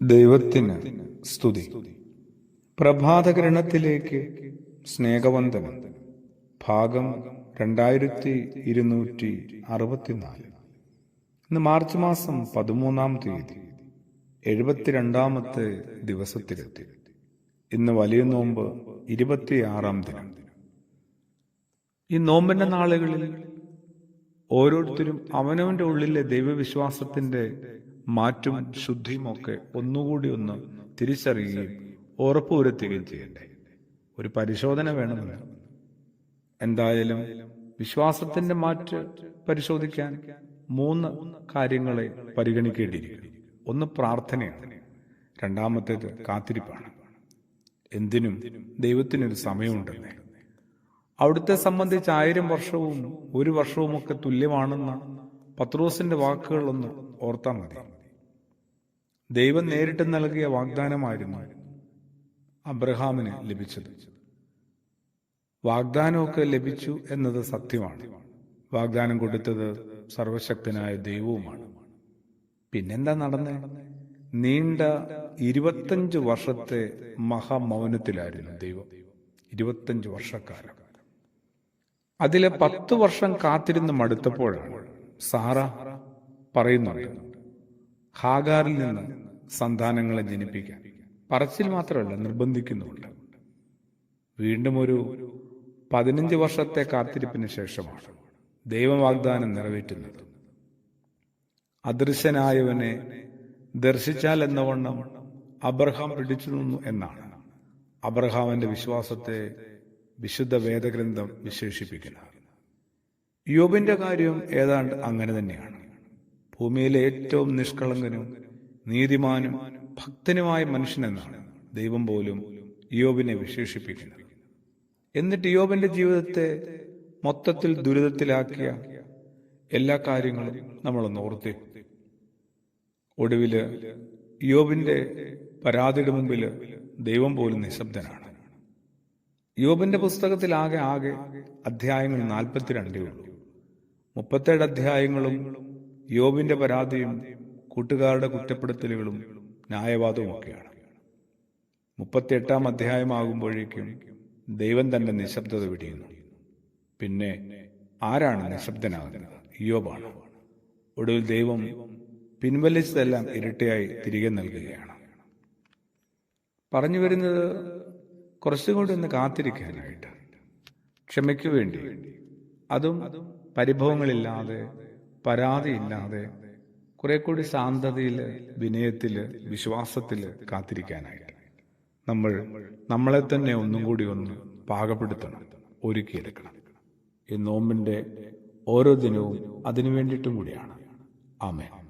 ദൈവത്തിന് സ്തുതി. പ്രഭാതകിരണത്തിലേക്ക് സ്നേഹവന്ദനം. ഭാഗം 2264. ഇന്ന് മാർച്ച് മാസം 13-ാം തീയതി, 72-ാമത്തെ ദിവസത്തിലെത്തി. ഇന്ന് വലിയ നോമ്പ് 26-ാം ദിനം. ഈ നോമ്പിന്റെ നാളുകളിൽ ഓരോരുത്തരും അവനവന്റെ ഉള്ളിലെ ദൈവവിശ്വാസത്തിന്റെ മാറ്റും ശുദ്ധിയും ഒക്കെ ഒന്നുകൂടി ഒന്ന് തിരിച്ചറിയുകയും ഉറപ്പുവരുത്തുകയും ചെയ്യണ്ടേ. ഒരു പരിശോധന വേണമെന്ന്. എന്തായാലും വിശ്വാസത്തിന്റെ മാറ്റ് പരിശോധിക്കാൻ 3 കാര്യങ്ങളെ പരിഗണിക്കേണ്ടിയിരിക്കുന്നു. ഒന്ന് പ്രാർത്ഥനയാണ്, രണ്ടാമത്തേത് കാത്തിരിപ്പാണ്. എന്തിനും ദൈവത്തിനൊരു സമയമുണ്ടെന്നേ. അവിടുത്തെ സംബന്ധിച്ച് 1000 വർഷവും 1 വർഷവും ഒക്കെ തുല്യമാണെന്ന പത്രോസിന്റെ വാക്കുകളൊന്ന് ഓർത്താൽ മതി. ദൈവം നേരിട്ട് നൽകിയ വാഗ്ദാനമായിരുന്നു അബ്രഹാമിന് ലഭിച്ചത്. വാഗ്ദാനമൊക്കെ ലഭിച്ചു എന്നത് സത്യമാണ്. വാഗ്ദാനം കൊടുത്തത് സർവശക്തനായ ദൈവവുമാണ്. പിന്നെന്താ നടന്നേ? നീണ്ട 25 വർഷത്തെ മഹാമൗനത്തിലായിരുന്നു ദൈവം. 25 വർഷക്കാലം. അതിലെ 10 വർഷം കാത്തിരുന്ന് മടുത്തപ്പോഴാണ് സാറ പറയുന്നുണ്ട് ഹാഗാറിൽ നിന്ന് സന്താനങ്ങളെ ജനിപ്പിക്കാൻ. പറച്ചിൽ മാത്രമല്ല, നിർബന്ധിക്കുന്നുണ്ട്. വീണ്ടും ഒരു 15 വർഷത്തെ കാത്തിരിപ്പിന് ശേഷമാണ് ദൈവവാഗ്ദാനം നിറവേറ്റുന്നത്. അദൃശ്യനായവനെ ദർശിച്ചാൽ എന്നവണ്ണം അബ്രഹാം പിടിച്ചു നിന്നു എന്നാണ് അബ്രഹാമിന്റെ വിശ്വാസത്തെ വിശുദ്ധ വേദഗ്രന്ഥം വിശേഷിപ്പിക്കുന്നത്. യോബിന്റെ കാര്യം ഏതാണ്ട് അങ്ങനെ തന്നെയാണ്. ഭൂമിയിലെ ഏറ്റവും നിഷ്കളങ്കനും നീതിമാനും ഭക്തനുമായ മനുഷ്യനെന്നാണ് ദൈവം പോലും യോബിനെ വിശേഷിപ്പിക്കുന്നത്. എന്നിട്ട് യോബിന്റെ ജീവിതത്തെ മൊത്തത്തിൽ ദുരിതത്തിലാക്കിയ എല്ലാ കാര്യങ്ങളും നമ്മളൊന്ന് ഓർത്തേ. ഒടുവില് യോബിന്റെ പരാതിയുടെ മുമ്പിൽ ദൈവം പോലും നിശബ്ദനാണ്. യോബിന്റെ പുസ്തകത്തിൽ ആകെ അധ്യായങ്ങൾ 42 ഉള്ളൂ. 37 അധ്യായങ്ങളും യോബിന്റെ പരാതിയും കൂട്ടുകാരുടെ കുറ്റപ്പെടുത്തലുകളും ന്യായവാദവും ഒക്കെയാണ്. 38-ാം അധ്യായമാകുമ്പോഴേക്കും ദൈവം തന്റെ നിശബ്ദത വെടിയുന്നു. പിന്നെ ആരാണ് നിശബ്ദനാകുന്നത്? യോബാണ്. ഒടുവിൽ ദൈവം പിൻവലിച്ചതെല്ലാം ഇരട്ടിയായി തിരികെ നൽകുകയാണ്. പറഞ്ഞു വരുന്നത് കുറച്ചുകൂടി ഒന്ന് കാത്തിരിക്കാനായിട്ട്, ക്ഷമയ്ക്കു വേണ്ടി, അതും പരിഭവങ്ങളില്ലാതെ, പരാതിയില്ലാതെ, കുറെ കൂടി ശാന്തതയില്, വിനയത്തില്, വിശ്വാസത്തില് കാത്തിരിക്കാനായിട്ട് നമ്മളെ തന്നെ ഒന്നും കൂടി ഒന്ന് പാകപ്പെടുത്തണം, ഒരുക്കിയെടുക്കണം. ഈ നോമ്പിന്റെ ഓരോ ദിനവും അതിനു വേണ്ടിയിട്ടും കൂടിയാണ്. ആമേൻ.